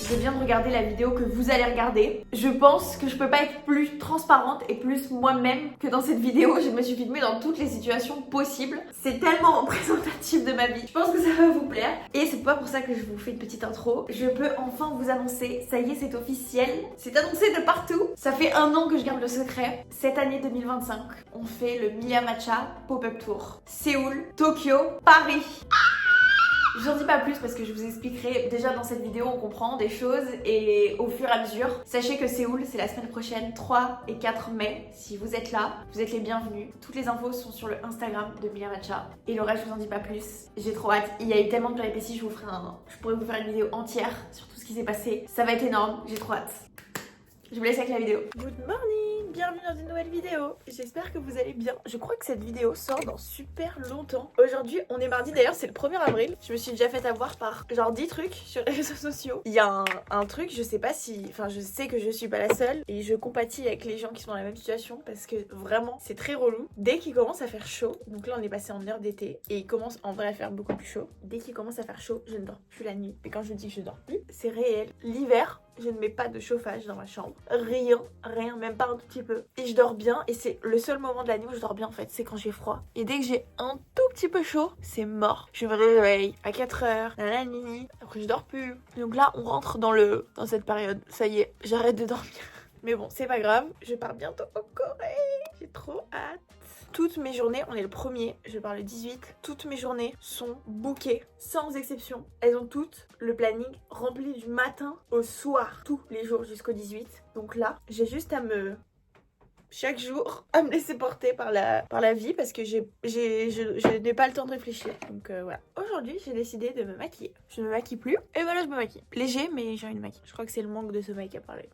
c'est bien de regarder la vidéo que vous allez regarder. Je pense que je peux pas être plus transparente et plus moi-même que dans cette vidéo. Je me suis filmée dans toutes les situations possibles. C'est tellement représentatif de ma vie. Je pense que ça va vous plaire. Et c'est pas pour ça que je vous fais une petite intro. Je peux enfin vous annoncer, ça y est, c'est officiel. C'est annoncé de partout. Ça fait 1 an que je garde le secret. Cette année 2025, on fait le Milia Matcha Pop-Up Tour. Séoul, Tokyo, Paris. Je vous en dis pas plus parce que je vous expliquerai déjà dans cette vidéo, on comprend des choses et au fur et à mesure. Sachez que Séoul, c'est la semaine prochaine, 3 et 4 mai. Si vous êtes là, vous êtes les bienvenus. Toutes les infos sont sur le Instagram de Milia Matcha. Et le reste, je vous en dis pas plus. J'ai trop hâte. Il y a eu tellement de péripéties, je pourrais vous faire une vidéo entière sur tout ce qui s'est passé. Ça va être énorme, j'ai trop hâte. Je vous laisse avec la vidéo. Good morning, bienvenue dans une nouvelle vidéo. J'espère que vous allez bien. Je crois que cette vidéo sort dans super longtemps. Aujourd'hui, on est mardi, d'ailleurs c'est le 1er avril. Je me suis déjà fait avoir par genre 10 trucs sur les réseaux sociaux. Il y a un truc, je sais pas si... Enfin, je sais que je suis pas la seule. Et je compatis avec les gens qui sont dans la même situation parce que vraiment, c'est très relou. Dès qu'il commence à faire chaud, donc là on est passé en heure d'été et il commence en vrai à faire beaucoup plus chaud. Dès qu'il commence à faire chaud, je ne dors plus la nuit. Et quand je dis que je dors plus, c'est réel. L'hiver, je ne mets pas de chauffage dans ma chambre. Rien, même pas un tout petit peu. Et je dors bien et c'est le seul moment de la nuit où je dors bien en fait, c'est quand j'ai froid. Et dès que j'ai un tout petit peu chaud, c'est mort. Je me réveille à 4h, après je dors plus. Donc là, on rentre dans cette période. Ça y est, j'arrête de dormir. Mais bon, c'est pas grave, je pars bientôt en Corée. J'ai trop hâte. Toutes mes journées, on est le 1er, je pars le 18, toutes mes journées sont bookées, sans exception. Elles ont toutes le planning rempli du matin au soir, tous les jours jusqu'au 18. Donc là, j'ai juste chaque jour, à me laisser porter par la vie parce que je n'ai pas le temps de réfléchir. Donc voilà. Aujourd'hui, j'ai décidé de me maquiller. Je ne me maquille plus et voilà, je me maquille. Léger, mais j'ai envie de maquiller. Je crois que c'est le manque de sommeil qui a parlé.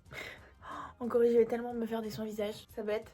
En Corée, je vais tellement me faire des soins visage. Ça va être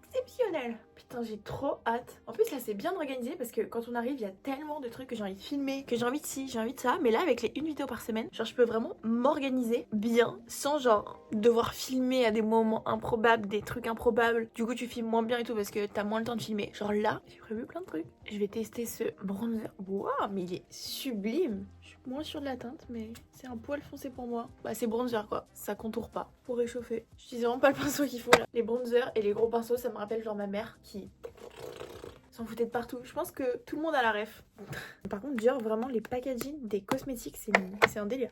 exceptionnel. Putain, j'ai trop hâte. En plus, là, c'est bien organisé parce que quand on arrive, il y a tellement de trucs que j'ai envie de filmer, que j'ai envie de ci, j'ai envie de ça. Mais là, avec les 1 vidéo par semaine, genre, je peux vraiment m'organiser bien sans, genre, devoir filmer à des moments improbables, des trucs improbables. Du coup, tu filmes moins bien et tout parce que t'as moins le temps de filmer. Genre là, j'ai prévu plein de trucs. Je vais tester ce bronzer. Waouh, mais il est sublime. Je suis moins sûre de la teinte, mais c'est un poil foncé pour moi. Bah, c'est bronzer quoi. Ça contourne pas. Pour réchauffer. J'utilise vraiment pas le pinceau qu'il faut là. Les bronzers et les gros pinceaux, ça me rappelle genre ma mère qui s'en foutait de partout. Je pense que tout le monde a la ref. Par contre, genre vraiment les packaging des cosmétiques, c'est un délire.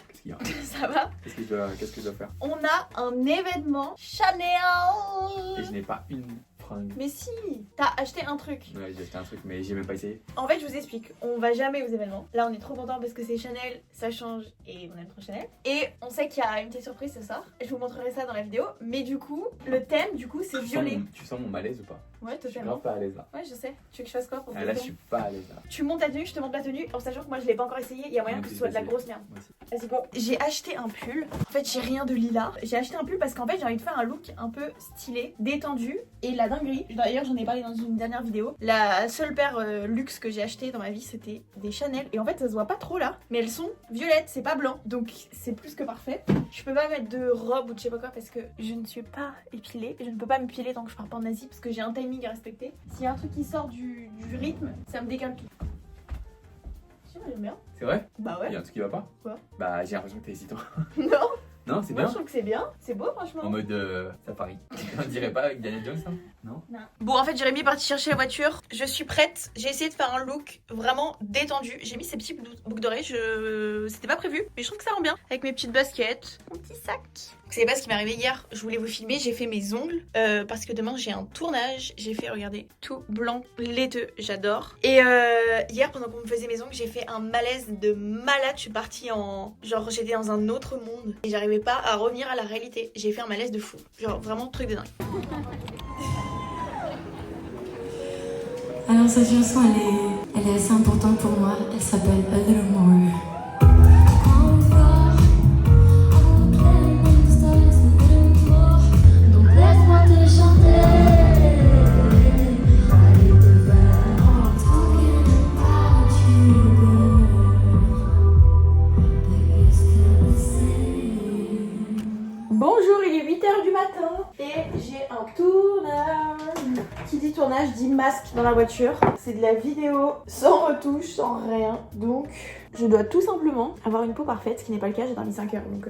Qu'est-ce qu'il y a? Ça va? Qu'est-ce que je dois faire? On a un événement Chanel. Et je n'ai pas une fringue. Mais si, t'as acheté un truc. Ouais, j'ai acheté un truc, mais j'ai même pas essayé. En fait, je vous explique. On va jamais aux événements. Là, on est trop content parce que c'est Chanel, ça change et on aime trop Chanel. Et on sait qu'il y a une petite surprise ce soir. Je vous montrerai ça dans la vidéo. Mais du coup, le thème, c'est violet. Tu sens mon malaise ou pas? Ouais, Je suis totalement. grave pas à l'aise là. Ouais, je sais. Tu veux que je fasse quoi pour Ah, là, je suis pas à l'aise là. Tu montes ta tenue, je te montre la tenue, en sachant que moi je l'ai pas encore essayé, il y a moyen que ce soit de la grosse merde. Vas-y, go. J'ai acheté un pull. En fait, j'ai rien de lilas. J'ai acheté un pull parce qu'en fait, j'ai envie de faire un look un peu stylé, détendu. Et la dinguerie, d'ailleurs, j'en ai parlé dans une dernière vidéo. La seule paire luxe que j'ai acheté dans ma vie, c'était des Chanel. Et en fait, ça se voit pas trop là, mais elles sont violettes, c'est pas blanc. Donc, c'est plus que parfait. Je peux pas mettre de robe ou de je sais pas quoi parce que je ne suis pas épilée. Je ne peux pas m'épiler tant que je pars pas en Asie parce que j'ai un timing à respecter. S'il y a un truc qui sort du rythme, ça me décale tout. Si, moi j'aime bien. C'est vrai? Bah ouais. Il y a un truc qui va pas? Quoi? Bah, j'ai l'impression que t'es hésitant. Non. Non, c'est Moi bien. je trouve que c'est bien. C'est beau franchement. En mode safari. On dirait pas avec Daniel Jones, hein? Non? Non. Bon, en fait, Jérémy est parti chercher la voiture. Je suis prête. J'ai essayé de faire un look vraiment détendu. J'ai mis ces petits boucles d'oreilles. C'était pas prévu, mais je trouve que ça rend bien. Avec mes petites baskets, mon petit sac. Vous savez pas ce qui m'est arrivé hier? Je voulais vous filmer. J'ai fait mes ongles parce que demain j'ai un tournage. J'ai fait, regardez, tout blanc, laiteux. J'adore. Et hier, pendant qu'on me faisait mes ongles, j'ai fait un malaise de malade. Je suis partie en... Genre, j'étais dans un autre monde. Et j'arrivais pas à revenir à la réalité. J'ai fait un malaise de fou. Genre, vraiment, truc de dingue. Alors cette chanson elle est assez importante pour moi, elle s'appelle A Little More. Donc laisse-moi te chanter. Bonjour, il est 8h du matin et j'ai un tournage. qui dit tournage dit masque dans la voiture. C'est de la vidéo sans retouche, sans rien. Donc je dois tout simplement avoir une peau parfaite, ce qui n'est pas le cas, j'ai dormi 5 heures. Donc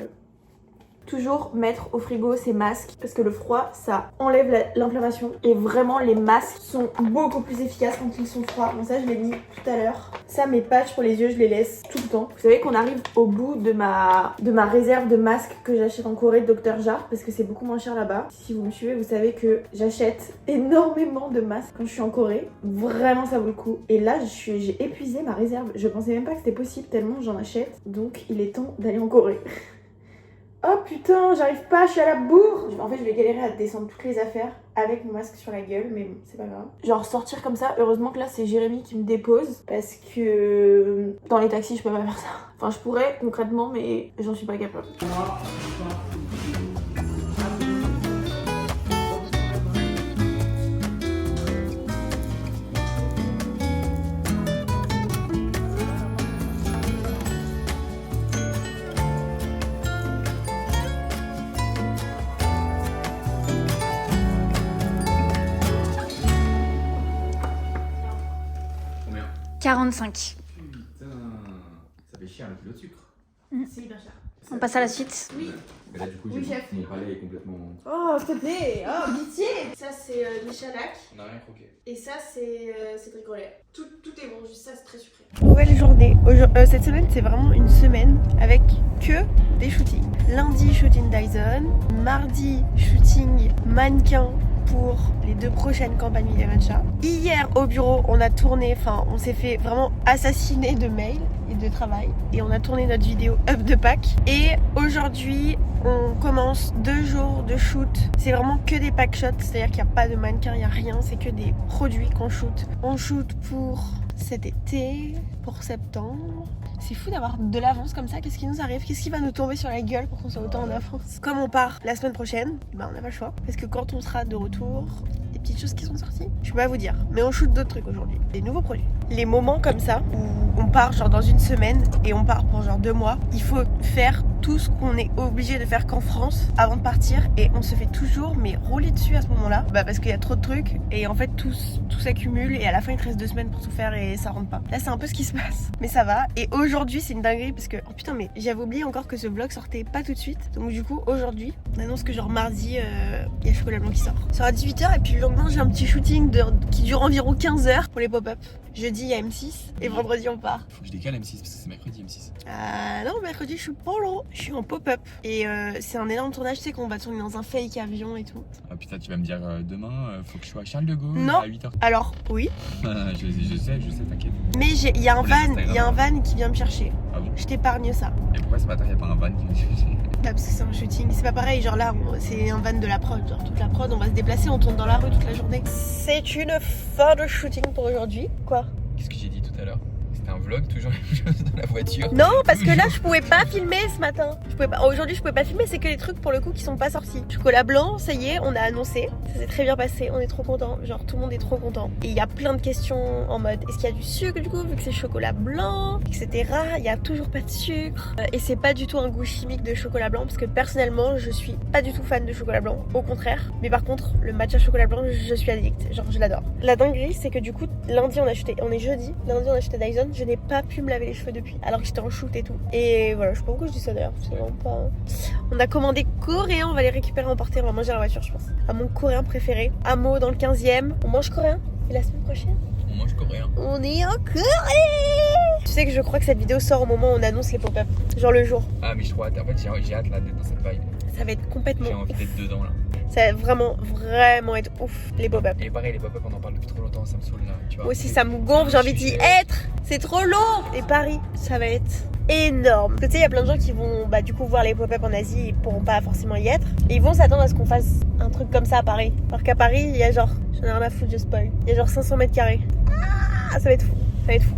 toujours mettre au frigo ces masques parce que le froid ça enlève l'inflammation et vraiment les masques sont beaucoup plus efficaces quand ils sont froids. Bon ça je l'ai mis tout à l'heure. Ça mes patchs pour les yeux je les laisse tout le temps. Vous savez qu'on arrive au bout de ma réserve de masques que j'achète en Corée de Dr Jar parce que c'est beaucoup moins cher là-bas. Si vous me suivez vous savez que j'achète énormément de masques quand je suis en Corée. Vraiment ça vaut le coup. Et là j'ai épuisé ma réserve. Je pensais même pas que c'était possible tellement j'en achète. Donc il est temps d'aller en Corée. Oh putain, j'arrive pas, je suis à la bourre. En fait, je vais galérer à descendre toutes les affaires avec mon masque sur la gueule, mais bon, c'est pas grave. Genre sortir comme ça, heureusement que là c'est Jérémy qui me dépose parce que dans les taxis je peux pas faire ça. Enfin, je pourrais concrètement, mais j'en suis pas capable. Combien? 45. Putain, ça fait chier un kilo de sucre. C'est hyper cher. On passe à la suite. Oui. Mais là, du coup, Oui, chef. mon palais est complètement. Oh, s'il te plaît. Oh, pitié. Ça c'est Michalak On n'a rien croqué. et ça c'est Cédric Rollet. Tout est bon, juste ça c'est très sucré. Nouvelle journée. Cette semaine, c'est vraiment une semaine avec que des shootings. Lundi, shooting Dyson. Mardi, shooting mannequin pour les 2 prochaines campagnes Mille et Matcha. Hier, au bureau, on a tourné, on s'est fait vraiment assassiner de mails et de travail. Et on a tourné notre vidéo Up de Pâques. Et aujourd'hui, on commence 2 jours de shoot. C'est vraiment que des pack shots, c'est-à-dire qu'il n'y a pas de mannequin, il n'y a rien, c'est que des produits qu'on shoot. On shoot pour cet été, pour septembre. C'est fou d'avoir de l'avance comme ça. Qu'est-ce qui nous arrive? Qu'est-ce qui va nous tomber sur la gueule pour qu'on soit autant en avance? Comme on part la semaine prochaine, on n'a pas le choix. Parce que quand on sera de retour, des petites choses qui sont sorties, je peux pas vous dire. Mais on shoot d'autres trucs aujourd'hui, des nouveaux projets. Les moments comme ça où on part genre dans une semaine et on part pour genre 2 mois, il faut faire tout ce qu'on est obligé de faire qu'en France avant de partir et on se fait toujours mais rouler dessus à ce moment-là parce qu'il y a trop de trucs et en fait tout s'accumule et à la fin il te reste 2 semaines pour tout faire et ça rentre pas. Là c'est un peu ce qui se passe mais ça va et aujourd'hui c'est une dinguerie parce que oh putain mais j'avais oublié encore que ce vlog sortait pas tout de suite donc du coup aujourd'hui on annonce que genre mardi il y a Chocolat Blanc qui sort. Ça sera à 18h et puis le lendemain j'ai un petit shooting qui dure environ 15 heures pour les pop-up. Jeudi il y a M6 et vendredi on part. Faut que je décale M6 parce que c'est mercredi M6. Ah non, mercredi je suis pas là, je suis en pop-up. Et c'est un énorme tournage, tu sais qu'on va tourner dans un fake avion et tout. Ah putain, tu vas me dire demain, faut que je sois à Charles de Gaulle Non. à 8h. Alors, oui, je sais, t'inquiète. mais il y a un Pour les van, Instagram. qui vient me chercher. Ah bon? Je t'épargne ça. Et pourquoi ce matin il n'y a pas un van qui vient chercher? Là, parce que c'est un shooting, c'est pas pareil, genre là, c'est un van de la prod, genre toute la prod, on va se déplacer, on tourne dans la rue toute la journée. C'est une fin de shooting pour aujourd'hui. Quoi? Qu'est-ce que j'ai dit tout à l'heure? C'était un vlog, toujours la même chose dans la voiture. Non, parce que là, je pouvais pas filmer ce matin. Aujourd'hui, je pouvais pas filmer, c'est que les trucs pour le coup qui sont pas sortis. Chocolat Blanc, ça y est, on a annoncé. Ça s'est très bien passé, on est trop contents. Genre, tout le monde est trop content. Et il y a plein de questions en mode est-ce qu'il y a du sucre du coup, vu que c'est chocolat blanc, etc. Il y a toujours pas de sucre. Et c'est pas du tout un goût chimique de chocolat blanc, parce que personnellement, je suis pas du tout fan de chocolat blanc. Au contraire. Mais par contre, le matcha chocolat blanc, je suis addict. Genre, je l'adore. La dinguerie, c'est que du coup, lundi, on est jeudi. Lundi, on a acheté Dyson. Je n'ai pas pu me laver les cheveux depuis, alors que j'étais en shoot et tout. Et voilà, je sais pas pourquoi je dis ça d'ailleurs, c'est vraiment pas... On a commandé coréen, on va les récupérer, emporter, on va manger à la voiture je pense. À mon coréen préféré, Amo dans le 15e. On mange coréen et la semaine prochaine On mange coréen. on est en Corée. Tu sais que je crois que cette vidéo sort au moment où on annonce les pop-up, genre le jour. Ah mais je crois, en fait j'ai hâte là d'être dans cette vibe. Ça va être complètement J'ai envie ouf. d'être dedans là. Ça va vraiment être ouf, les pop-up. Et pareil, les pop-up on en parle depuis trop longtemps, ça me saoule là, tu vois. Moi aussi ça me gonfle, j'ai envie d'y être. C'est trop long. Et Paris, ça va être énorme. Parce que tu sais, il y a plein de gens qui vont du coup voir les pop-up en Asie et pourront pas forcément y être. Et ils vont s'attendre à ce qu'on fasse un truc comme ça à Paris. Alors qu'à Paris, il y a genre, j'en ai rien à foutre, je spoil. Il y a genre 500 mètres carrés. Ah, ça va être fou. Ça va être fou.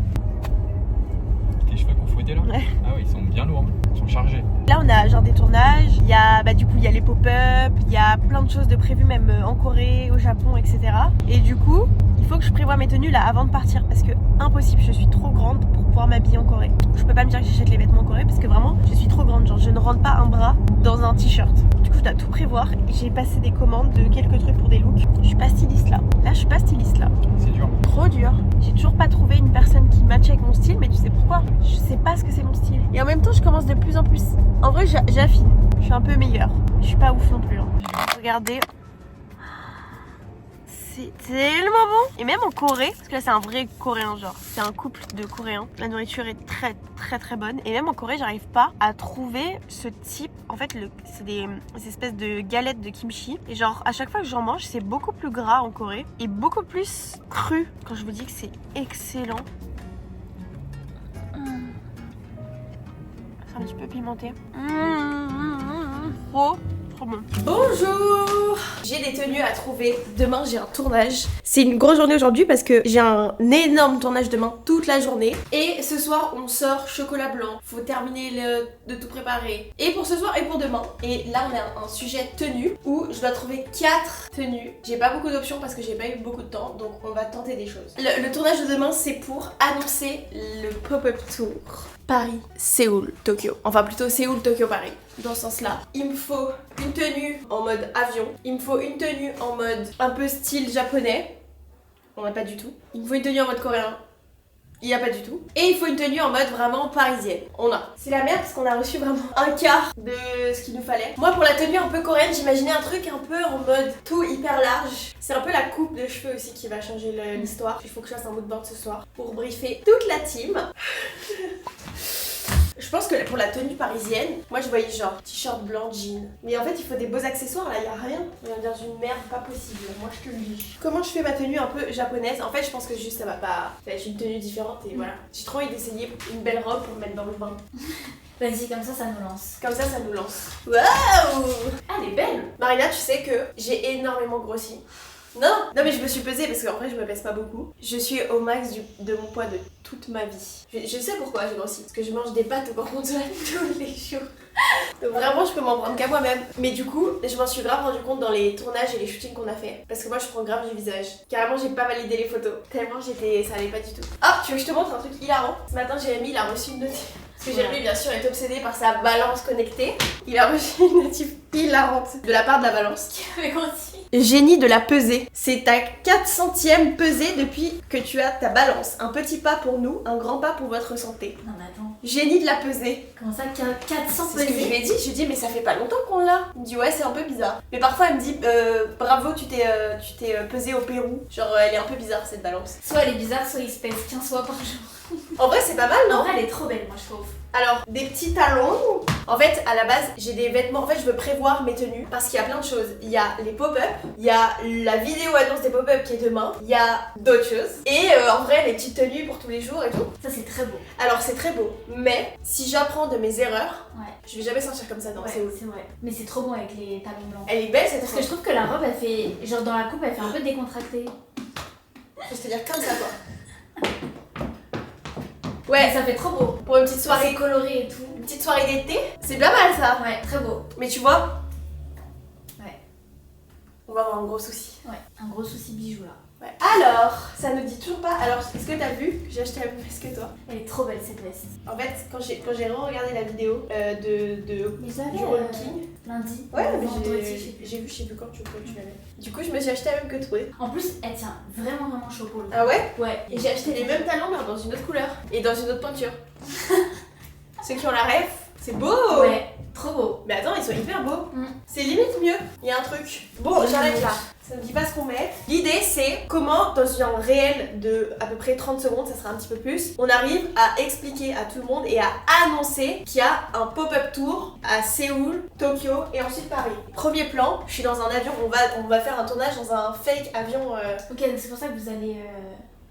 Tes cheveux qu'on fouettait là? Ouais. Ah oui, ils sont bien lourds, ils sont chargés. Là, on a genre des tournages. Il y a du coup, il y a les pop-up. Il y a plein de choses de prévues même en Corée, au Japon, etc. Et du coup, il faut que je prévoie mes tenues là avant de partir parce que impossible, je suis trop grande pour pouvoir m'habiller en Corée. Je peux pas me dire que j'achète les vêtements en Corée parce que vraiment, je suis trop grande. Genre, je ne rentre pas un bras dans un t-shirt. Du coup, je dois tout prévoir. J'ai passé des commandes de quelques trucs pour des looks. Je suis pas styliste là. Là, je suis pas styliste là. C'est dur. Trop dur. J'ai toujours pas trouvé une personne qui matche avec mon style, mais tu sais pourquoi? Je sais pas ce que c'est mon style. Et en même temps, je commence de plus en plus. En vrai, j'affine. Je suis un peu meilleure. Je suis pas ouf non plus. Hein. Regardez. C'est tellement bon. Et même en Corée, parce que là c'est un vrai coréen genre, c'est un couple de coréens. La nourriture est très très très bonne. Et même en Corée, j'arrive pas à trouver ce type. En fait, c'est des espèces de galettes de kimchi. Et genre, à chaque fois que j'en mange, c'est beaucoup plus gras en Corée. Et beaucoup plus cru. Quand je vous dis que c'est excellent. C'est un petit peu pimenté. Trop bon. Bonjour! J'ai des tenues à trouver. Demain, j'ai un tournage. C'est une grosse journée aujourd'hui parce que j'ai un énorme tournage demain, toute la journée. Et ce soir, on sort chocolat blanc. Faut terminer de tout préparer. Et pour ce soir et pour demain. Et là, on a un sujet tenue où je dois trouver 4 tenues. J'ai pas beaucoup d'options parce que j'ai pas eu beaucoup de temps. Donc, on va tenter des choses. Le tournage de demain, c'est pour annoncer le pop-up tour. Paris, Séoul, Tokyo. Enfin plutôt Séoul, Tokyo, Paris. Dans ce sens-là, il me faut une tenue en mode avion. Il me faut une tenue en mode un peu style japonais. On n'a pas du tout. Il me faut une tenue en mode coréen. Il n'y a pas du tout. Et il faut une tenue en mode vraiment parisienne. On a. C'est la merde parce qu'on a reçu vraiment un quart de ce qu'il nous fallait. Moi pour la tenue un peu coréenne, j'imaginais un truc un peu en mode tout hyper large. C'est un peu la coupe de cheveux aussi qui va changer l'histoire. Il faut que je fasse un moodboard ce soir pour briefer toute la team. Je pense que pour la tenue parisienne, moi je voyais genre t-shirt blanc, jean. Mais en fait il faut des beaux accessoires, là il y a rien. On est dans une merde pas possible, moi je te le dis. Comment je fais ma tenue un peu japonaise? En fait je pense que juste ça va être une tenue différente et voilà. J'ai trop envie d'essayer une belle robe pour me mettre dans le bain. Vas-y, comme ça nous lance. Comme ça nous lance. Waouh! Ah, elle est belle! Marina, tu sais que j'ai énormément grossi. Non mais je me suis pesée parce qu'en vrai je me pèse pas beaucoup. Je suis au max de mon poids de toute ma vie. Je sais pourquoi j'ai grossi. Parce que je mange des pâtes au gorgonzola tous les jours. Donc vraiment je peux m'en prendre qu'à moi-même. Mais du coup je m'en suis grave rendu compte dans les tournages et les shootings qu'on a fait. Parce que moi je prends grave du visage. Carrément j'ai pas validé les photos. Tellement ça allait pas du tout. Ah tu veux que je te montre un truc hilarant? Ce matin Jérémy il a reçu une notif. Parce que Jérémy bien sûr est obsédé par sa balance connectée. Il a reçu une notif hilarante de la part de la balance. Qui avait grossi. Génie de la pesée. C'est ta 400e pesée depuis que tu as ta balance. Un petit pas pour nous, un grand pas pour votre santé. Non mais attends, Génie de la pesée. comment ça 400 C'est ce que je lui ai dit. Je lui ai dit mais ça fait pas longtemps qu'on l'a. Il me dit ouais c'est un peu bizarre. Mais parfois elle me dit bravo tu t'es pesée au Pérou. Genre elle est un peu bizarre cette balance. Soit elle est bizarre, soit il se pèse 15 fois par jour. En vrai c'est pas mal non? En vrai elle est trop belle moi je trouve. Alors, des petits talons. En fait, à la base, j'ai des vêtements. En fait, je veux prévoir mes tenues parce qu'il y a plein de choses. Il y a les pop-up, il y a la vidéo annonce des pop-up qui est demain, il y a d'autres choses. Et en vrai, les petites tenues pour tous les jours et tout. Ça c'est très beau. Alors, c'est très beau. Mais si j'apprends de mes erreurs, Ouais. je vais jamais sortir comme ça dans Ouais, Séoul. c'est vrai. Mais c'est trop bon avec les talons blancs. Elle est belle cette Parce que je trouve que la robe elle fait, genre dans la coupe elle fait un peu décontractée. Faut se dire comme ça quoi. Ouais, Mais ça fait trop beau. pour une petite C'est soirée, coloré et tout. une petite soirée d'été, c'est pas mal ça. Ouais, très beau. Mais tu vois, Ouais. on va avoir un gros souci. Ouais, un gros souci bijou là. Ouais. Alors, ça nous dit toujours pas. Alors, est-ce que t'as vu que j'ai acheté la même veste que toi? Elle est trop belle cette veste. En fait, quand j'ai re-regardé la vidéo de Mais ça du Roll King. lundi. Ouais, mais vendredi, je sais plus. j'ai vu, je sais plus quand tu l'avais. Du coup, je me suis acheté la même que toi. En plus, elle tient vraiment chaud pour le coup. Ah ouais? Ouais. Et j'ai acheté les mêmes talons, mais dans une autre couleur. Et dans une autre peinture. Ceux qui ont la ref, c'est beau! Ouais, trop beau. Mais attends, ils sont hyper beaux. Mm. C'est limite mieux. Il y a un truc. Bon, j'arrête là. Ça ne dit pas ce qu'on met. L'idée, c'est comment, dans un réel de à peu près 30 secondes, ça sera un petit peu plus, on arrive à expliquer à tout le monde et à annoncer qu'il y a un pop-up tour à Séoul, Tokyo et ensuite Paris. Premier plan, je suis dans un avion, on va faire un tournage dans un fake avion. Ok, donc c'est pour ça que vous allez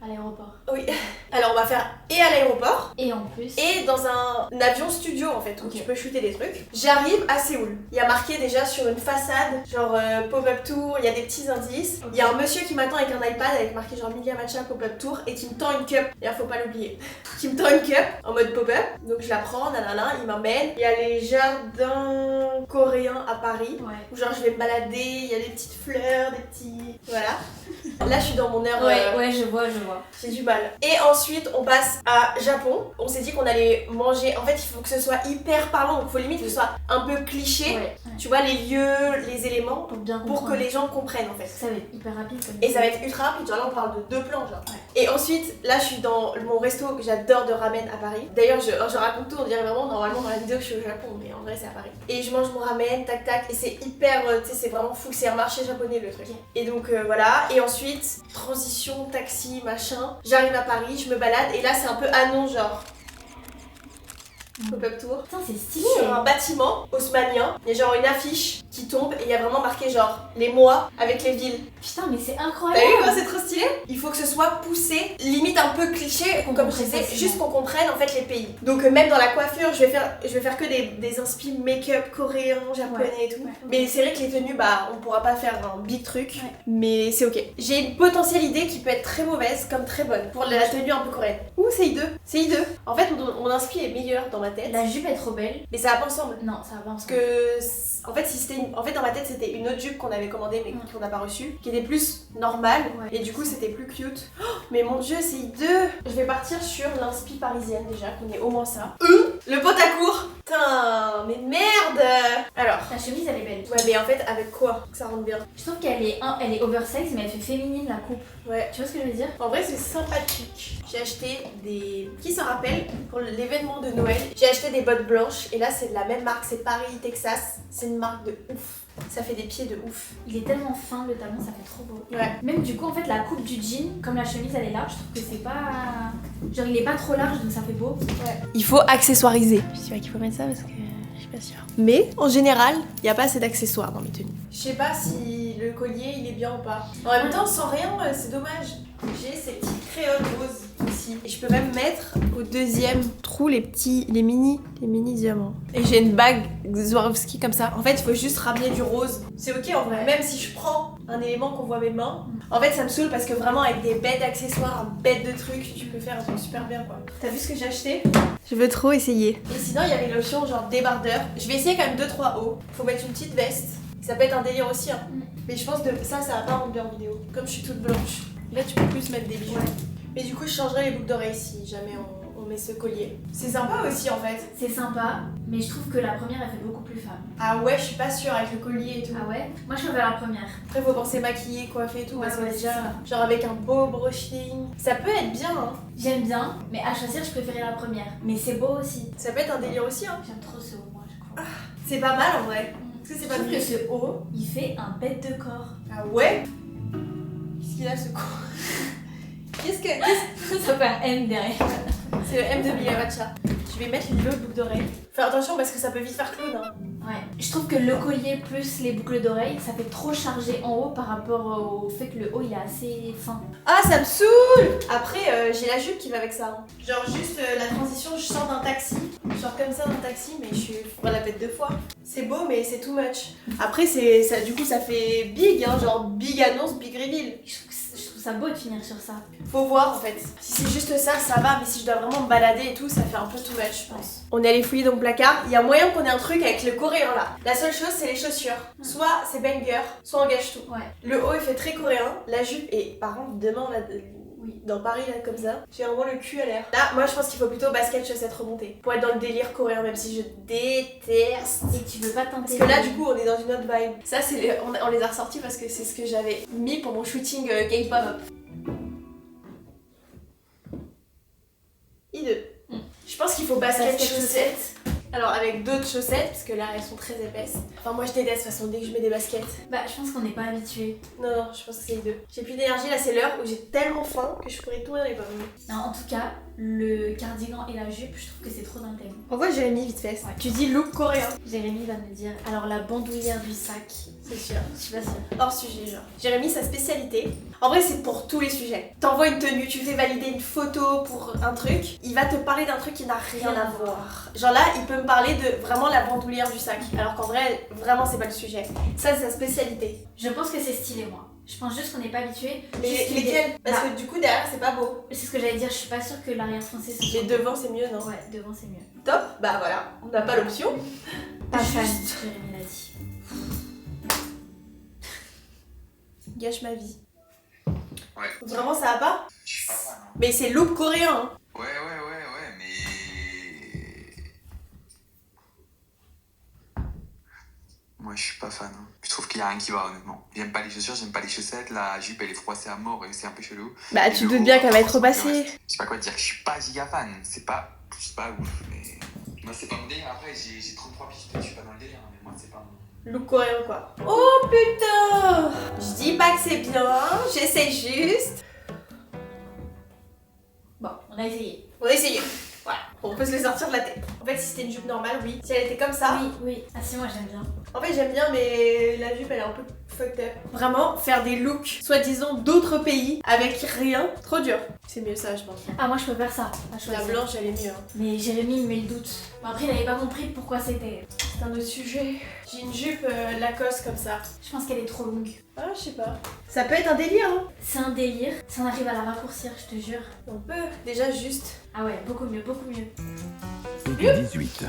à l'aéroport. Oui. Alors, on va faire et à l'aéroport. Et en plus. Et dans un avion studio en fait, où Ok. tu peux shooter des trucs. J'arrive à Séoul. Il y a marqué déjà sur une façade, genre pop-up tour, il y a des petits indices. Ok. Il y a un monsieur qui m'attend avec un iPad avec marqué genre Milia Matcha pop-up tour et qui me tend une cup. D'ailleurs, faut pas l'oublier. Qui me tend une cup en mode pop-up. Donc je la prends, nanana, il m'emmène. Il y a les jardins coréens à Paris. Ouais. Où genre je vais me balader, il y a des petites fleurs, des petits. Voilà. Là, je suis dans mon heure. Ouais, je vois. vois. J'ai du mal. Et ensuite, on passe à Japon. On s'est dit qu'on allait manger. En fait, il faut que ce soit hyper parlant. Donc, il faut limite que ce soit un peu cliché. Ouais. Tu vois, les lieux, les éléments, Pour bien pour comprendre. que les gens comprennent en fait. Ça va être hyper rapide comme Et ça va être ultra rapide. Genre là, on parle de 2 plans, genre. Ouais. Et ensuite, là, je suis dans mon resto que j'adore de ramen à Paris. D'ailleurs, je raconte tout. On dirait vraiment normalement dans la vidéo que je suis au Japon, mais en vrai, c'est à Paris. Et je mange mon ramen, tac tac. Et c'est hyper, tu sais, c'est vraiment fou. C'est un marché japonais le truc. Ok. Et donc voilà. Et ensuite, transition, taxi, machin. J'arrive à Paris, je me balade. Et là, c'est un peu annonce, genre. Pop-up tour. Putain, c'est stylé. Sur un bâtiment haussmannien, il y a genre une affiche qui tombe et il y a vraiment marqué genre les mois avec les villes. Putain, mais c'est T'as incroyable. vu quoi, c'est trop stylé? Il faut que ce soit poussé, limite un peu cliché, comme je disais, juste qu'on comprenne en fait les pays. Donc même dans la coiffure, je vais faire que des inspi make-up coréen, japonais et tout. Ouais. Mais c'est vrai que les tenues, bah on pourra pas faire un big truc, Ouais. mais c'est ok. J'ai une potentielle idée qui peut être très mauvaise comme très bonne pour la tenue un peu coréenne. Ouh, c'est hideux, c'est hideux. En fait, mon inspi est meilleur dans ma tête, La jupe est trop belle. mais ça va pas ensemble. Non, ça va pas Parce ensemble. que en fait, si c'était en fait dans ma tête c'était une autre jupe qu'on avait commandée mais qu'on n'a pas reçue, qui était plus normale Ouais. et du coup c'était plus cute. Oh, mais mon dieu, c'est hideux. Je vais partir sur l'inspi parisienne déjà, qu'on ait au moins ça. Le pot à court. Putain, mais merde. Alors, La chemise, elle est belle. ouais, mais en fait avec quoi que ça rentre bien? Je trouve qu'elle est, elle est oversize, mais elle fait féminine la coupe. Ouais. Tu vois ce que je veux dire? En vrai, c'est sympathique. J'ai acheté des. Qui s'en rappelle? Pour l'événement de Noël, j'ai acheté des bottes blanches et là c'est de la même marque, c'est Paris, Texas. C'est une marque de ouf. Ça fait des pieds de ouf. Il est tellement fin le talon, ça fait trop beau. Ouais. Même du coup, en fait, la coupe du jean, comme la chemise elle est large, je trouve que c'est pas. Genre, il est pas trop large donc ça fait beau. Il faut accessoiriser. Je sais pas qu'il faut mettre ça parce que je suis pas sûre. Mais en général, il n'y a pas assez d'accessoires dans mes tenues. Je sais pas si le collier il est bien ou pas. En même temps, sans rien, c'est dommage. J'ai ces petits créoles roses aussi. Et je peux même mettre au deuxième trou les mini diamants. Et j'ai une bague Swarovski comme ça. En fait, il faut juste ramener du rose. C'est ok en vrai. Même si je prends un élément qu'on voit mes mains. En fait, ça me saoule parce que vraiment avec des bêtes d'accessoires, bêtes de trucs, tu peux faire un truc super bien quoi. T'as vu ce que j'ai acheté? Je veux trop essayer. Et sinon, il y avait l'option genre débardeur. Je vais essayer quand même 2-3 hauts. Faut mettre une petite veste. Ça peut être un délire aussi. Hein. Mais je pense que ça va pas rendre bien en vidéo. Comme je suis toute blanche. Là, tu peux plus mettre des bijoux. Mais du coup, je changerai les boucles d'oreilles si jamais on met ce collier. C'est sympa aussi en fait. C'est sympa, mais je trouve que la première elle fait beaucoup plus femme. Ah ouais, je suis pas sûre avec le collier et tout. Ah ouais? Moi je préfère la première. Après, faut penser maquiller, coiffer et tout. Ouais, parce que ouais, déjà, c'est ça. genre avec un beau brushing. Ça peut être bien, hein. J'aime bien, mais à choisir je préférais la première. Mais c'est beau aussi. Ça peut être un délire aussi, hein. J'aime trop ce haut moi je crois. C'est pas mal en vrai. Est-ce que c'est Je pas trouve mieux? que ce haut, il fait un bête de corps. Ah ouais? Qu'est-ce qu'il a ce con? Ça fait un M derrière. C'est le M de Bigaracha. Je vais mettre l'autre boucle d'oreille. Faire attention parce que ça peut vite faire clown. Hein. Ouais. Je trouve que le collier plus les boucles d'oreilles, ça fait trop chargé en haut par rapport au fait que le haut il est assez fin. Ah, ça me saoule! Après, j'ai la jupe qui va avec ça. Hein. Genre, juste la transition, je sors d'un taxi. Je sors comme ça d'un taxi, mais je suis la pète 2 fois. C'est beau, mais c'est too much. Après, du coup, ça fait big, hein, genre big annonce, big reveal. Je trouve ça beau de finir sur ça. Faut voir en fait. Si c'est juste ça, ça va, mais si je dois vraiment me balader et tout, ça fait un peu too much, je pense. On est allé fouiller dans le placard. Il y a moyen qu'on ait un truc avec le coréen là. La seule chose, c'est les chaussures. Soit c'est banger, soit on gâche tout. Ouais. Le haut, il fait très coréen. La jupe, et par contre, demain, là, dans Paris, là, comme ça, j'ai vraiment le cul à l'air. Là, moi, je pense qu'il faut plutôt basket, chaussettes remontées. Pour être dans le délire coréen, même si je déteste. Et tu veux pas tenter. Parce que là, du coup, on est dans une autre vibe. Ça, on les a ressortis parce que c'est ce que j'avais mis pour mon shooting K-pop. Hideux. Je pense qu'il faut basket, chaussettes. Alors avec d'autres chaussettes, parce que là elles sont très épaisses. Enfin moi je déteste de toute façon dès que je mets des baskets. Bah je pense qu'on n'est pas habitué. Non, je pense que c'est hideux. J'ai plus d'énergie, là c'est l'heure où j'ai tellement faim que je pourrais tout dans les pommes. Non, en tout cas, le cardigan et la jupe, je trouve que c'est trop dans le thème. Envoie Jérémy vite fait. Ouais. Tu dis look coréen. Jérémy va me dire, alors la bandoulière du sac, C'est sûr. je suis pas sûre. Hors sujet genre. Jérémy, sa spécialité. En vrai c'est pour tous les sujets. T'envoies une tenue, tu fais valider une photo pour un truc. Il va te parler d'un truc qui n'a rien à voir. Genre là il peut me parler de vraiment la bandoulière du sac. Alors qu'en vrai vraiment c'est pas le sujet. Ça c'est sa spécialité. Je pense que c'est stylé moi. Je pense juste qu'on n'est pas habitué. Mais Juste qu'il lesquels? est- Parce Bah, que du coup derrière c'est pas beau. c'est ce que j'allais dire, je suis pas sûre que l'arrière français soit. Mais devant c'est mieux non? Ouais, devant c'est mieux. Top, bah voilà, on n'a pas l'option. Pas fan, Juste. Jérémy l'a dit. Gâche ma vie. Ouais. Vraiment ça va pas? Je sais pas, Mais c'est look coréen. Hein. Ouais, mais... Moi, je suis pas fan. Hein. Je trouve qu'il y a rien qui va, honnêtement. J'aime pas les chaussures, j'aime pas les chaussettes. La jupe, elle est froissée à mort et c'est un peu chelou. Bah, Et tu le te doutes haut, bien qu'elle va être c'est un peu repassée. reste. Je sais pas quoi te dire, je suis pas giga fan. C'est pas ouf, mais... Moi, c'est pas mon délire. Après, j'ai 33 piges, je suis pas dans le délire, mais moi, c'est pas mon... Look coréen, quoi. Oh putain! Je dis pas que c'est bien, j'essaie juste. Bon, on a essayé. On va essayer. Voilà, on peut se les sortir de la tête. En fait, si c'était une jupe normale, oui. Si elle était comme ça, Oui. Ah si, moi j'aime bien. en fait, j'aime bien, mais la jupe, elle est un peu fucked up. Vraiment, faire des looks, soi-disant d'autres pays, avec rien, trop dur. C'est mieux ça, je pense. Ah, moi je peux faire ça. À La choisir. blanche, elle est mieux. Hein. Mais Jérémy il met le doute. Bon, après, il avait pas compris pourquoi c'était. C'est un autre sujet. J'ai une jupe Lacoste comme ça. Je pense qu'elle est trop longue. Ah, je sais pas. Ça peut être un délire, hein. C'est un délire. Si on arrive à la raccourcir, je te jure. On peut. Déjà, juste. Ah ouais, beaucoup mieux, beaucoup mieux. 18.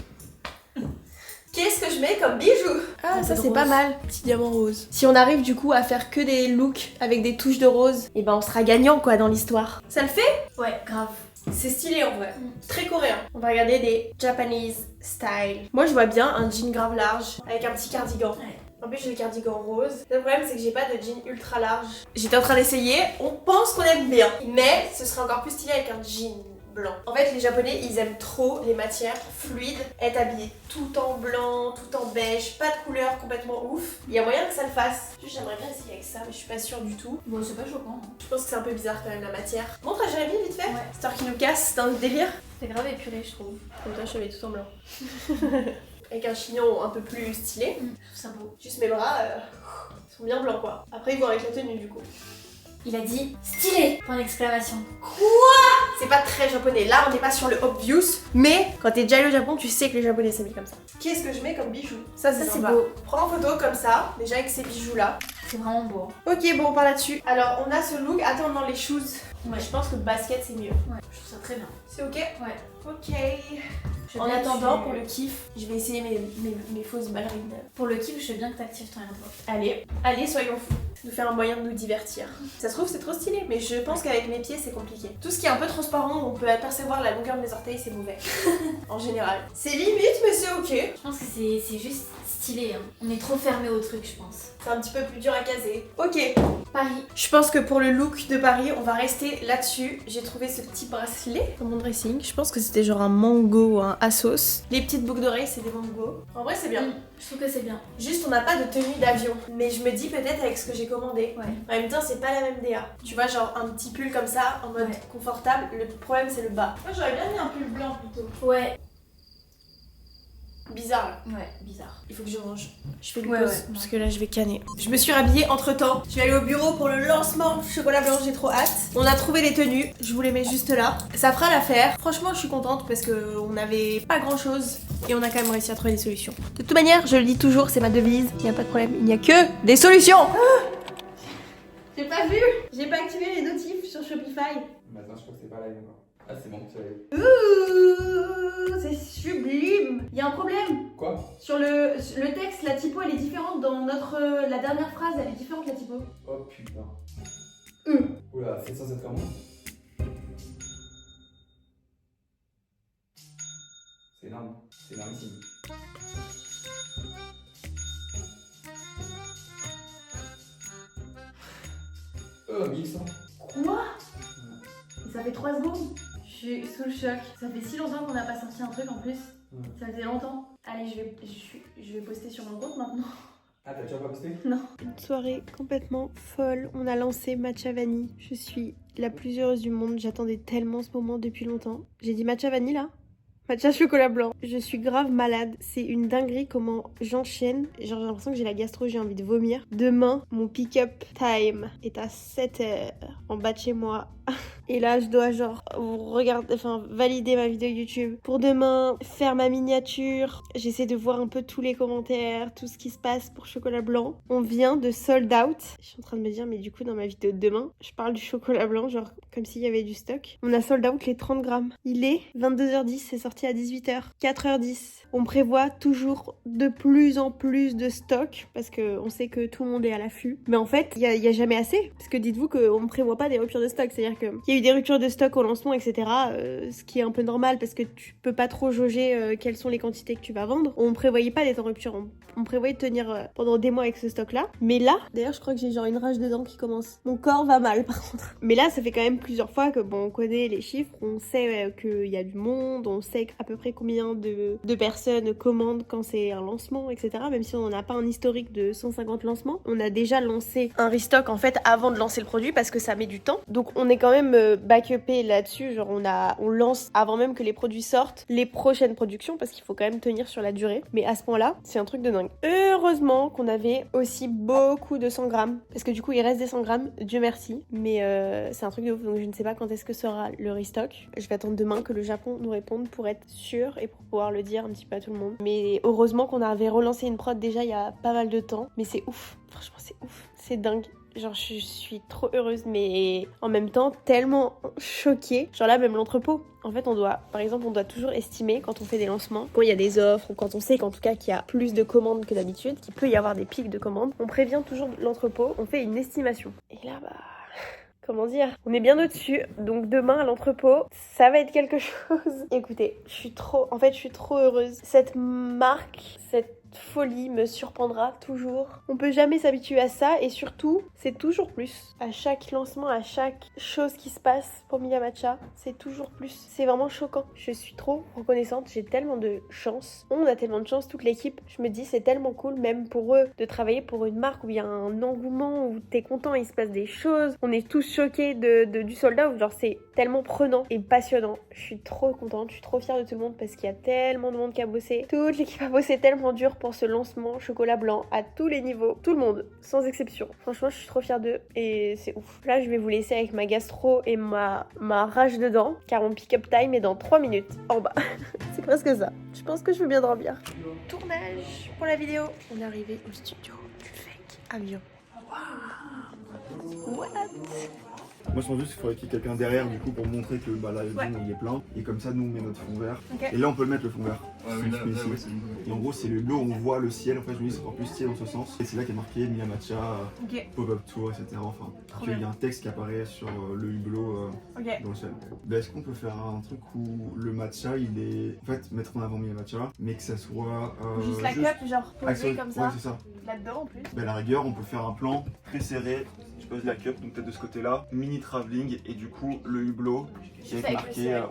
Qu'est-ce que je mets comme bijoux? Ah, ça de c'est rose. pas mal. Petit diamant rose. Si on arrive du coup à faire que des looks avec des touches de rose, et ben on sera gagnant quoi dans l'histoire. Ça le fait? Ouais, grave. C'est stylé en vrai. Très coréen. On va regarder des Japanese style. Moi je vois bien un jean grave large avec un petit cardigan. Ouais. En plus j'ai le cardigan rose. Le problème c'est que j'ai pas de jean ultra large. J'étais en train d'essayer. On pense qu'on aime bien. Mais ce serait encore plus stylé avec un jean blanc. En fait les japonais ils aiment trop les matières fluides, être habillés tout en blanc, tout en beige, pas de couleur complètement ouf. Il y a moyen que ça le fasse. Juste j'aimerais bien essayer avec ça mais je suis pas sûre du tout. Bon, c'est pas choquant. Je pense que c'est un peu bizarre quand même la matière. Montre à Jérémy vite fait. Ouais. Histoire qu'il nous casse dans le délire. C'est grave épuré, je trouve. Comme toi je suis tout en blanc. Avec un chignon un peu plus stylé. Je trouve ça beau. Juste mes bras sont bien blancs quoi. Après ils vont avec la tenue du coup. Il a dit stylé! Point d'exclamation. C'est pas très japonais. Là, on n'est pas sur le obvious. Mais quand t'es déjà allé au Japon, tu sais que les japonais s'habillent comme ça. Qu'est-ce que je mets comme bijoux? Ça, c'est Ça, c'est sympa. beau. Prends en photo comme ça, déjà avec ces bijoux-là. C'est vraiment beau. Ok, bon, on part là-dessus. Alors, on a ce look. Attends, non, les shoes. Ouais. Je pense que le basket, c'est mieux. Ouais, je trouve ça très bien. C'est ok? Ouais. Ok. Je En veux bien attendant, que tu- pour le kiff, je vais essayer mes fausses ballerines. Pour le kiff, je veux bien que t'actives ton AirPod. Allez, soyons fous. Nous faire un moyen de nous divertir. Ça se trouve, c'est trop stylé, mais je pense qu'avec mes pieds, c'est compliqué. Tout ce qui est un peu transparent, on peut apercevoir la longueur de mes orteils, c'est mauvais. En général. C'est limite, mais c'est ok. Je pense que c'est juste stylé. Hein. On est trop fermé au truc, je pense. C'est un petit peu plus dur à caser. Ok. Paris. Je pense que pour le look de Paris, on va rester là-dessus. J'ai trouvé ce petit bracelet dans mon dressing. Je pense que c'était genre un mango, un Asos. Les petites boucles d'oreilles, c'est des mangos. En vrai, c'est bien. Je trouve que c'est bien. Juste, on n'a pas de tenue d'avion. Mais je me dis peut-être avec ce que j'ai commandé. Ouais. En même temps, c'est pas la même DA. Tu vois, genre un petit pull comme ça, en mode Ouais. confortable. Le problème, c'est le bas. Moi, j'aurais bien mis un pull blanc plutôt. Ouais. Bizarre là. Ouais, bizarre. Il faut que je mange. Je fais une Ouais, pause ouais, parce que là je vais canner. Je me suis rhabillée entre temps. Je vais aller au bureau pour le lancement chocolat blanc, j'ai trop hâte. On a trouvé les tenues, je vous les mets juste là. Ça fera l'affaire. Franchement, je suis contente parce que on n'avait pas grand chose et on a quand même réussi à trouver des solutions. De toute manière, je le dis toujours, c'est ma devise. Il n'y a pas de problème, il n'y a que des solutions. J'ai pas vu. J'ai pas activé les notifs sur Shopify. Mais attends, je crois que c'est pas live encore. Ah, c'est bon, tu vas aller. Ouh, c'est sublime. Il y a un problème. Quoi? Sur le texte, la typo elle est différente dans la dernière phrase, elle est différente la typo. Oh putain. Oula, 707 comment? C'est énorme. C'est énormissime. Oh, 1100. Quoi? Ça fait 3 secondes. Je suis sous le choc. Ça fait si longtemps qu'on n'a pas sorti un truc en plus. Ça faisait longtemps. Allez, je vais poster sur mon compte maintenant. Ah, t'as déjà pas posté? Une soirée complètement folle. On a lancé Matcha Vanille. Je suis la plus heureuse du monde. J'attendais tellement ce moment depuis longtemps. J'ai dit Matcha Vanille là? Matcha chocolat blanc. Je suis grave malade. C'est une dinguerie comment j'enchaîne. Genre j'ai l'impression que j'ai la gastro, j'ai envie de vomir. Demain, mon pick-up time est à 7h en bas de chez moi. Et là, je dois genre valider ma vidéo YouTube. Pour demain, faire ma miniature. J'essaie de voir un peu tous les commentaires, tout ce qui se passe pour chocolat blanc. On vient de sold out. Je suis en train de me dire, mais du coup, dans ma vidéo de demain, je parle du chocolat blanc, genre comme s'il y avait du stock. On a sold out les 30 grammes. Il est 22h10, c'est sorti à 18h. 4h10. On prévoit toujours de plus en plus de stock parce qu'on sait que tout le monde est à l'affût. Mais en fait, il y a jamais assez. Parce que dites-vous qu'on ne prévoit pas des ruptures de stock. C'est-à-dire qu'il y Il y a eu des ruptures de stock au lancement, etc. Ce qui est un peu normal parce que tu peux pas trop jauger quelles sont les quantités que tu vas vendre. On prévoyait pas d'être en rupture, on prévoyait de tenir pendant des mois avec ce stock-là. Mais là, d'ailleurs, je crois que j'ai genre une rage de dents qui commence. Mon corps va mal par contre. Mais là, ça fait quand même plusieurs fois que bon, on connaît les chiffres, on sait qu'il y a du monde, on sait à peu près combien de personnes commandent quand c'est un lancement, etc. Même si on n'a pas un historique de 150 lancements, on a déjà lancé un restock en fait avant de lancer le produit parce que ça met du temps. Donc on est quand même backupé là-dessus, genre on lance avant même que les produits sortent les prochaines productions parce qu'il faut quand même tenir sur la durée. Mais à ce point-là, c'est un truc de dingue. Heureusement qu'on avait aussi beaucoup de 100 grammes parce que du coup il reste des 100 grammes, Dieu merci. Mais c'est un truc de ouf, donc je ne sais pas quand est-ce que sera le restock. Je vais attendre demain que le Japon nous réponde pour être sûr et pour pouvoir le dire un petit peu à tout le monde. Mais heureusement qu'on avait relancé une prod déjà il y a pas mal de temps. Mais c'est ouf, franchement c'est ouf, c'est dingue. Genre je suis trop heureuse mais en même temps tellement choquée. Genre là même l'entrepôt. En fait on doit toujours estimer quand on fait des lancements, quand il y a des offres ou quand on sait qu'en tout cas qu'il y a plus de commandes que d'habitude, qu'il peut y avoir des pics de commandes. On prévient toujours l'entrepôt, on fait une estimation. Et là comment dire, on est bien au-dessus, donc demain à l'entrepôt, ça va être quelque chose. Écoutez, je suis trop heureuse. Cette marque, cette folie me surprendra toujours. On peut jamais s'habituer à ça et surtout, c'est toujours plus. À chaque lancement, à chaque chose qui se passe pour Miya Matcha, c'est toujours plus. C'est vraiment choquant. Je suis trop reconnaissante, j'ai tellement de chance. On a tellement de chance, toute l'équipe. Je me dis, c'est tellement cool, même pour eux, de travailler pour une marque où il y a un engouement, où t'es content, il se passe des choses. On est tous choqués du soldat, où genre c'est tellement prenant et passionnant. Je suis trop contente, je suis trop fière de tout le monde parce qu'il y a tellement de monde qui a bossé. Toute l'équipe a bossé tellement dur pour ce lancement chocolat blanc à tous les niveaux, tout le monde, sans exception. Franchement, je suis trop fière d'eux et c'est ouf. Là, je vais vous laisser avec ma gastro et ma rage de dents, car mon pick-up time est dans 3 minutes en bas. C'est presque ça. Je pense que je veux bien dormir. Tournage pour la vidéo. On est arrivé au studio du fake avion. Waouh. What? Moi je pense juste qu'il faudrait qu'il y ait quelqu'un derrière du coup pour montrer que l'avion il est plein et comme ça nous on met notre fond vert. Okay. Et là on peut le mettre le fond vert. C'est et en gros c'est le bleu, on voit le ciel, en fait je me dis c'est encore plus stylé dans ce sens. Et c'est là qu'il y a marqué Miya Matcha, Pop-Up Tour, etc. Enfin, il y a un texte qui apparaît sur le hublot dans le ciel. Est-ce qu'on peut faire un truc où le matcha il est. En fait mettre en avant Miya Matcha mais que ça soit. Juste la cup genre posée comme ça. Ouais c'est ça. Là-dedans en plus. À la rigueur on peut faire un plan très serré. Je pose la cup, donc peut-être de ce côté-là, mini travelling et du coup le hublot qui est marqué,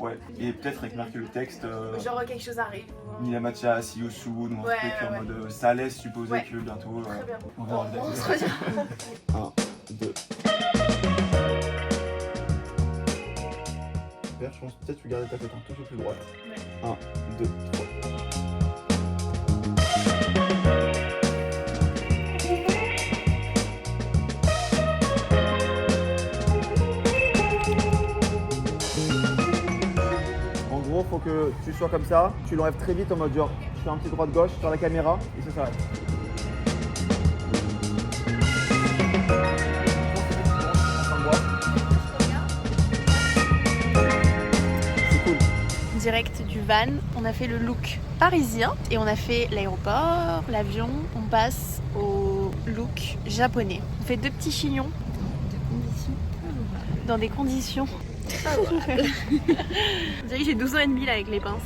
et peut-être avec marqué le texte. Genre quelque chose arrive. Miya Matcha, see you soon, ou un truc en mode ça laisse supposer que bientôt. Très bien. On verra le On se retient. 1, 2. Super, je pense peut-être tu garder ta tête un tout peu plus droite. 1, 2, 3. Faut que tu sois comme ça, tu l'enlèves très vite en mode genre tu fais un petit droite-gauche sur la caméra et ça s'arrête. C'est cool. Direct du van, on a fait le look parisien et on a fait l'aéroport, l'avion, on passe au look japonais. On fait 2 petits chignons dans des conditions. Je dirais que j'ai 12 ans et demi là avec les pinces.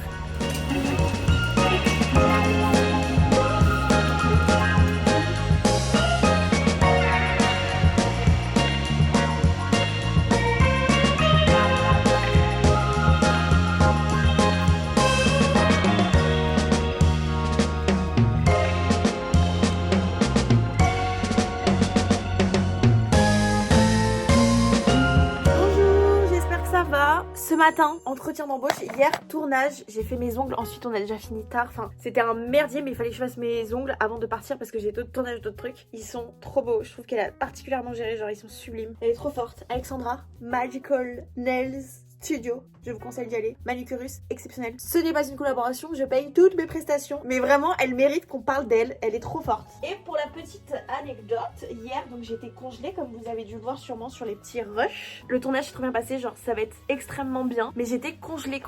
Ce matin, entretien d'embauche, hier, tournage, j'ai fait mes ongles, ensuite on a déjà fini tard, enfin c'était un merdier mais il fallait que je fasse mes ongles avant de partir parce que j'ai d'autres tournages, d'autres trucs. Ils sont trop beaux, je trouve qu'elle a particulièrement géré, genre ils sont sublimes. Elle est trop forte, Alexandra, Magical Nails Studio. Je vous conseille d'y aller. Manucurus, exceptionnel. Ce n'est pas une collaboration, je paye toutes mes prestations. Mais vraiment, elle mérite qu'on parle d'elle. Elle est trop forte. Et pour la petite anecdote, hier, donc j'étais congelée, comme vous avez dû le voir sûrement sur les petits rushs. Le tournage s'est trop bien passé, genre ça va être extrêmement bien. Mais j'étais congelée.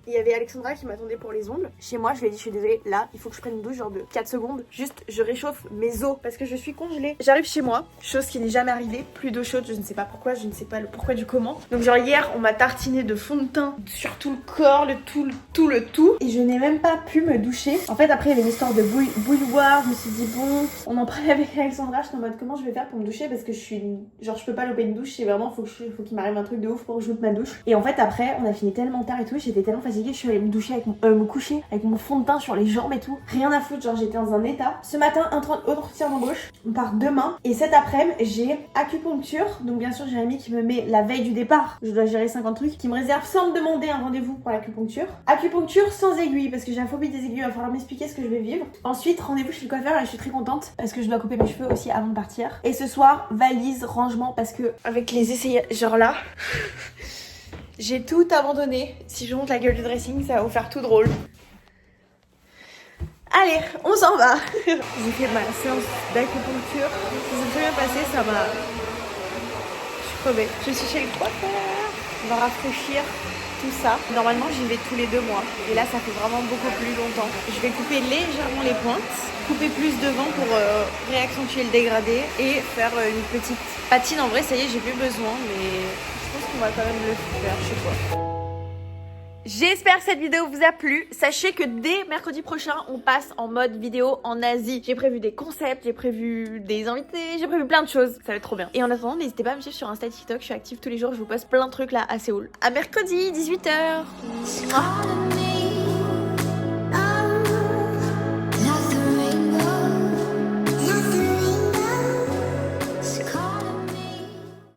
Il y avait Alexandra qui m'attendait pour les ongles. Chez moi, je lui ai dit, je suis désolée, là, il faut que je prenne une douche, genre de 4 secondes. Juste, je réchauffe mes os parce que je suis congelée. J'arrive chez moi, chose qui n'est jamais arrivée. Plus d'eau chaude, je ne sais pas pourquoi, je ne sais pas le pourquoi du comment. Donc genre hier, on m'a tartiné de fond de teint sur tout le corps, le tout. Et je n'ai même pas pu me doucher. En fait, après, il y avait une histoire de bouilloire. Je me suis dit, bon, on en parlait avec Alexandra. J'étais en mode, comment je vais faire pour me doucher? Parce que je peux pas louper une douche. C'est vraiment, faut qu'il m'arrive un truc de ouf pour que je loupe ma douche. Et en fait, après, on a fini tellement tard et tout. J'étais tellement fatiguée. Je suis allée me coucher avec mon fond de teint sur les jambes et tout. Rien à foutre. Genre, j'étais dans un état. Ce matin, entretien d'embauche. On part demain. Et cet après-midi, j'ai acupuncture. Donc, bien sûr, Jérémy qui me met la veille du départ. Je dois gérer 50 trucs. Qui me réserve sans me demander un rendez-vous pour l'acupuncture. Acupuncture sans aiguille parce que j'ai la phobie des aiguilles, il va falloir m'expliquer ce que je vais vivre. Ensuite, rendez-vous chez le coiffeur et je suis très contente parce que je dois couper mes cheveux aussi avant de partir. Et ce soir, valise, rangement parce que avec les essayages, genre là, j'ai tout abandonné. Si je monte la gueule du dressing, ça va vous faire tout drôle. Allez, on s'en va. J'ai fait ma séance d'acupuncture. Ça s'est très bien passé, ça m'a... Je suis crevée. Je suis chez le coiffeur. On va rafraîchir tout ça. Normalement, j'y vais tous les 2 mois. Et là, ça fait vraiment beaucoup plus longtemps. Je vais couper légèrement les pointes, couper plus devant pour réaccentuer le dégradé et faire une petite patine. En vrai, ça y est, j'ai plus besoin, mais je pense qu'on va quand même le faire chez toi. J'espère que cette vidéo vous a plu. Sachez que dès mercredi prochain, on passe en mode vidéo en Asie. J'ai prévu des concepts, j'ai prévu des invités, j'ai prévu plein de choses. Ça va être trop bien. Et en attendant, n'hésitez pas à me suivre sur Insta et TikTok. Je suis active tous les jours, je vous poste plein de trucs là à Séoul. À mercredi, 18h.